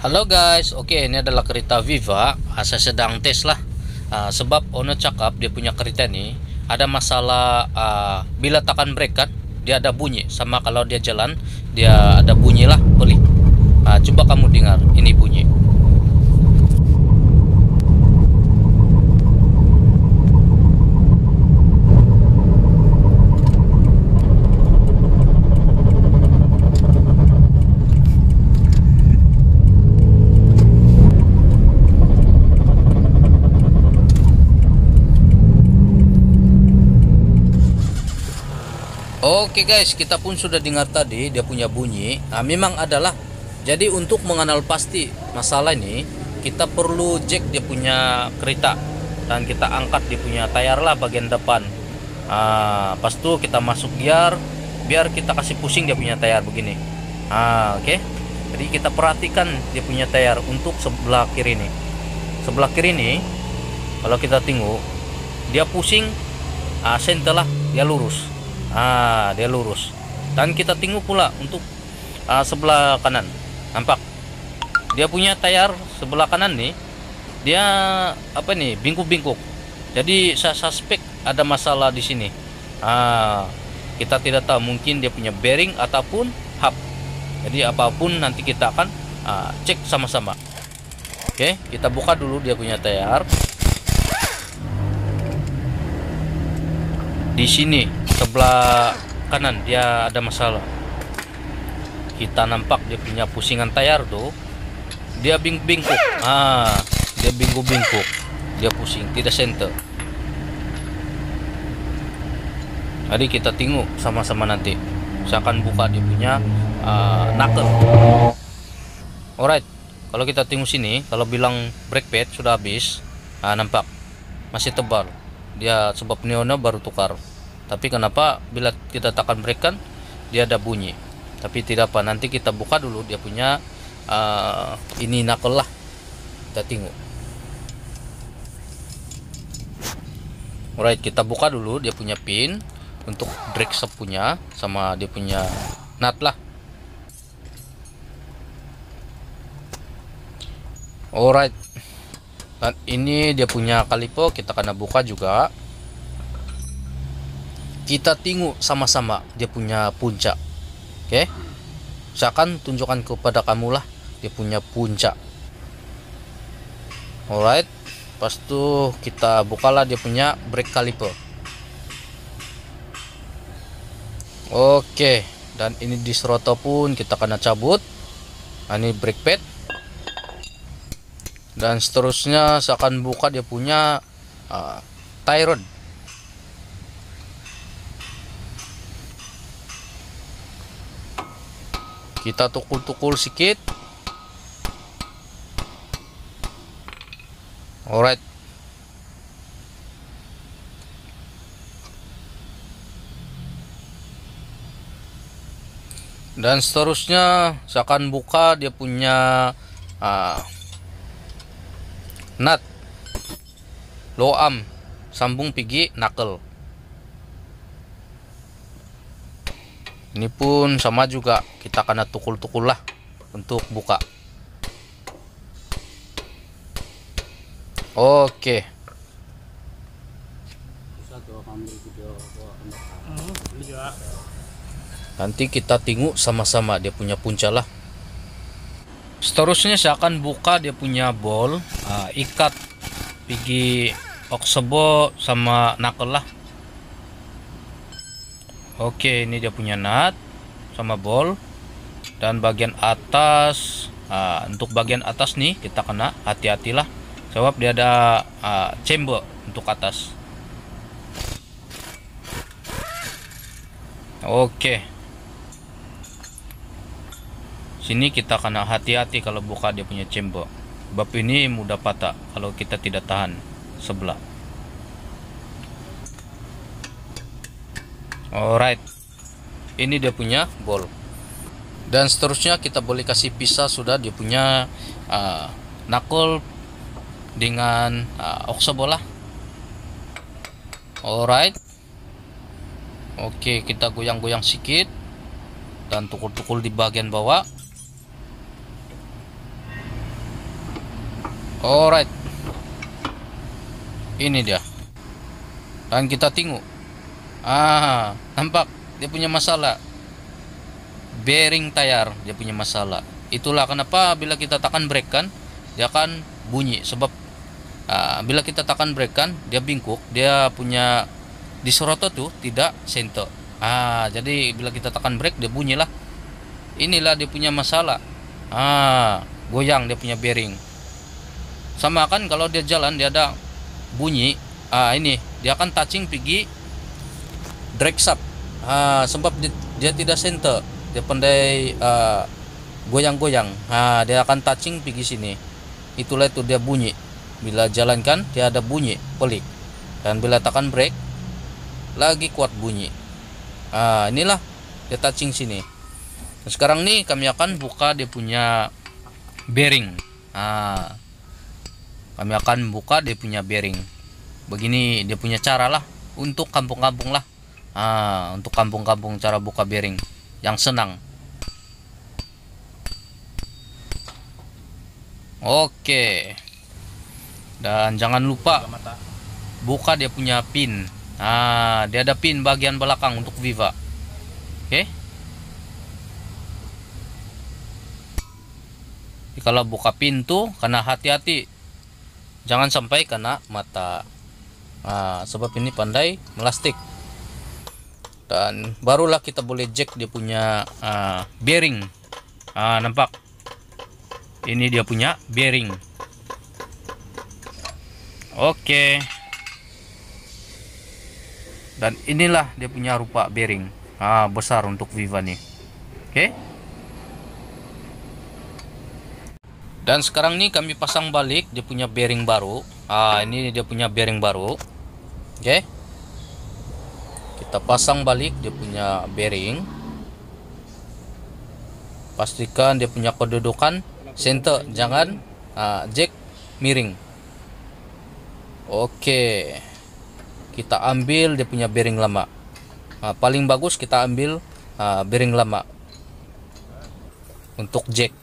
Halo guys, oke ini adalah kereta Viva. Saya sedang tes lah. Sebab owner cakap dia punya kereta ini ada masalah, bila tekan brake kan dia ada bunyi, sama kalau dia jalan dia ada bunyi lah pelik. Coba kamu dengar ini bunyi. Oke guys, kita pun sudah dengar tadi dia punya bunyi. Memang adalah. Jadi untuk mengenal pasti masalah ini, kita perlu cek dia punya kereta dan kita angkat dia punya tayar lah bagian depan. Pas itu kita masuk gear, biar kita kasih pusing dia punya tayar begini. Oke. Jadi kita perhatikan dia punya tayar untuk sebelah kiri ini. Sebelah kiri ini, kalau kita tengok dia pusing, senter lah dia lurus. Dia lurus. Dan kita tengok pula untuk sebelah kanan, nampak dia punya tayar sebelah kanan nih, dia apa nih, bingkuk-bingkuk. Jadi saya suspek ada masalah di sini. Kita tidak tahu, mungkin dia punya bearing ataupun hub. Jadi apapun nanti kita akan cek sama-sama. Oke, kita buka dulu dia punya tayar. Di sini sebelah kanan dia ada masalah. Kita nampak dia punya pusingan tayar tuh, dia bingkuk. Dia bingkuk, dia pusing, tidak center. Jadi kita tengok sama-sama nanti. Saya akan buka dia punya knuckle. Alright, kalau kita tengok sini, kalau bilang brake pad sudah habis, nampak masih tebal. Dia sebab neonnya baru tukar. Tapi kenapa bila kita tekan brake kan dia ada bunyi. Tapi tidak apa, nanti kita buka dulu dia punya ini knuckle lah. Kita tengok. Alright, kita buka dulu dia punya pin untuk brake shock punya, sama dia punya nut lah. Alright, dan ini dia punya kalipo, kita akan buka juga. Kita tengok sama-sama dia punya puncak. Oke, saya akan tunjukkan kepada kamu lah dia punya puncak. Alright, pas itu kita bukalah dia punya brake caliper. Oke, dan ini di seroto pun kita akan cabut. Ini brake pad. Dan seterusnya saya akan buka dia punya tie rod. Kita tukul-tukul sedikit. Alright. Dan seterusnya saya akan buka dia punya nut low arm sambung pigi knuckle. Ini pun sama juga, kita akan tukul-tukul lah untuk buka. Oke. Nanti kita tengok sama-sama dia punya punca lah. Seterusnya saya akan buka dia punya bol, ikat pigi oksebo sama knuckle lah. Oke, ini dia punya nut sama bol. Dan bagian atas, untuk bagian atas nih kita kena hati-hatilah, sebab dia ada chamber untuk atas. Oke, sini kita kena hati-hati kalau buka dia punya chamber, sebab ini mudah patah kalau kita tidak tahan sebelah. Alright, ini dia punya bol. Dan seterusnya kita boleh kasih pisah sudah dia punya knuckle dengan oksebola. Alright. Oke, kita goyang-goyang sedikit dan tukul-tukul di bagian bawah. Alright, ini dia. Dan kita tengok, nampak dia punya masalah, bearing tayar dia punya masalah. Itulah kenapa bila kita tekan brake kan, dia akan bunyi. Sebab bila kita tekan brake kan, dia bingkuk, dia punya di seroto tuh tidak senter. Jadi bila kita tekan brake dia bunyilah. Inilah dia punya masalah. Goyang dia punya bearing. Sama kan kalau dia jalan dia ada bunyi. Ini dia akan touching pergi drag shaft. Sebab dia tidak center, dia pandai goyang-goyang. Dia akan touching pergi sini. Itulah itu dia bunyi. Bila jalankan dia ada bunyi pelik. Dan bila tekan brake lagi kuat bunyi. Inilah dia touching sini. Nah, sekarang nih kami akan buka dia punya bearing. Kami akan buka dia punya bearing. Begini dia punya cara lah untuk kampung-kampung lah. Untuk kampung-kampung cara buka bearing yang senang. Oke. Dan jangan lupa buka dia punya pin. Dia ada pin bagian belakang untuk Viva. Oke. Kalau buka pintu kena hati-hati, jangan sampai kena mata. Sebab ini pandai melastik. Dan barulah kita boleh jack dia punya bearing. Nampak, ini dia punya bearing. Oke. Dan inilah dia punya rupa bearing. Besar untuk Viva nih. Oke. Dan sekarang nih kami pasang balik dia punya bearing baru. Ini dia punya bearing baru. Oke. Kita pasang balik dia punya bearing. Pastikan dia punya kedudukan center, jangan jack miring. Oke. Kita ambil dia punya bearing lama. Paling bagus kita ambil bearing lama untuk jack.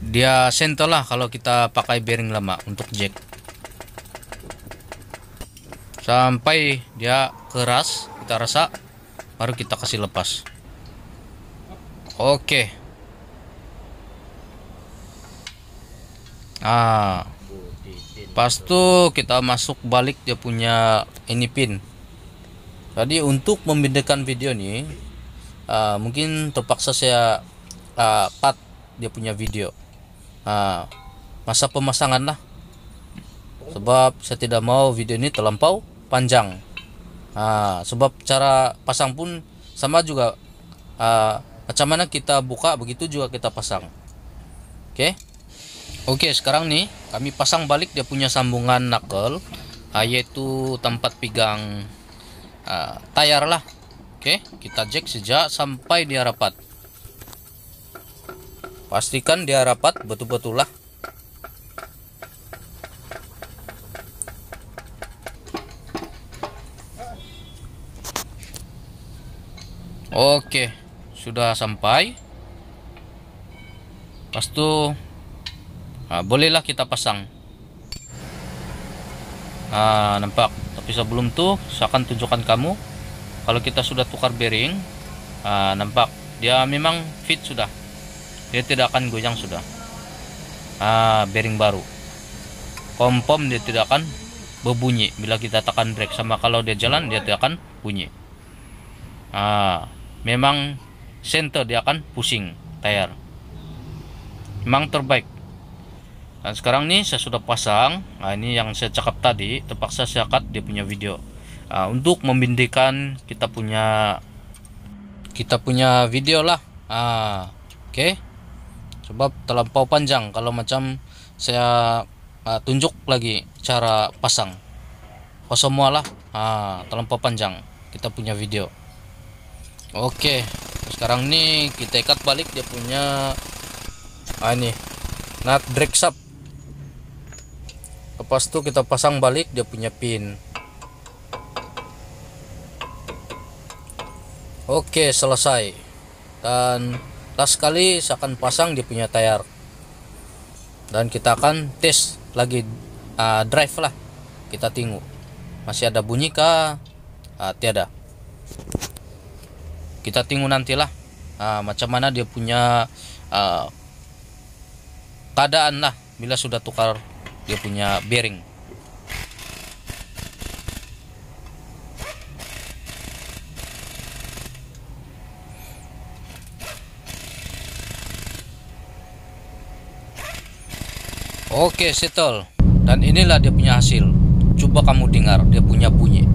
Dia center lah kalau kita pakai bearing lama untuk jack. Sampai dia keras kita rasa, baru kita kasih lepas. Oke. Pas tuh kita masuk balik dia punya ini pin. Jadi untuk membedakan video nih, mungkin terpaksa saya cut dia punya video masa pemasangan lah, sebab saya tidak mau video ini terlampau panjang. Sebab cara pasang pun sama juga, macam mana kita buka begitu juga kita pasang. Oke, sekarang nih kami pasang balik dia punya sambungan knuckle, yaitu tempat pegang tayar lah. Oke, kita jack sejak sampai dia rapat. Pastikan dia rapat betul-betul lah. Oke, sudah sampai. Pas itu bolehlah kita pasang. Nampak. Tapi sebelum tuh saya akan tunjukkan kamu. Kalau kita sudah tukar bearing, nampak dia memang fit sudah. Dia tidak akan goyang sudah. Bearing baru. Pom-pom dia tidak akan berbunyi bila kita tekan brake, sama kalau dia jalan dia tidak akan bunyi. Memang center dia akan pusing tayar. Memang terbaik. Dan sekarang nih saya sudah pasang. Ini yang saya cakap tadi, terpaksa saya cut dia punya video. Untuk membindikan kita punya video lah. Oke. Sebab terlampau panjang kalau macam saya tunjuk lagi cara pasang. Semua lah. Terlampau panjang kita punya video. Oke. Sekarang nih kita ikat balik dia punya ini nut drag shaft. Lepas itu kita pasang balik dia punya pin. Oke, selesai. Dan last kali saya akan pasang dia punya tayar, dan kita akan tes lagi drive lah. Kita tengok masih ada bunyi kah, tiada. Kita tengok nantilah macam mana dia punya keadaan lah bila sudah tukar dia punya bearing. Oke, settle. Dan inilah dia punya hasil. Coba kamu dengar dia punya bunyi.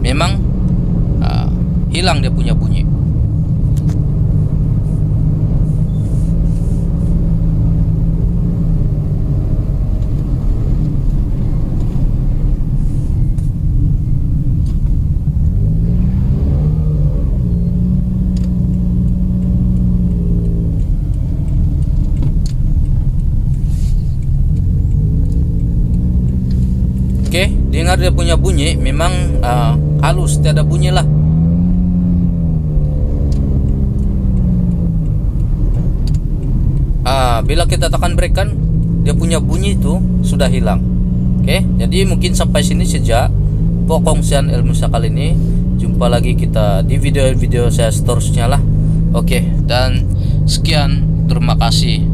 Memang hilang dia punya bunyi. Oke, dengar dia punya bunyi, memang halus, tiada bunyi lah. Bila kita tekan brake kan, dia punya bunyi itu sudah hilang. Oke, jadi mungkin sampai sini saja pengongsian ilmu saya kali ini. Jumpa lagi kita di video-video saya seterusnya lah. Oke, dan sekian, terima kasih.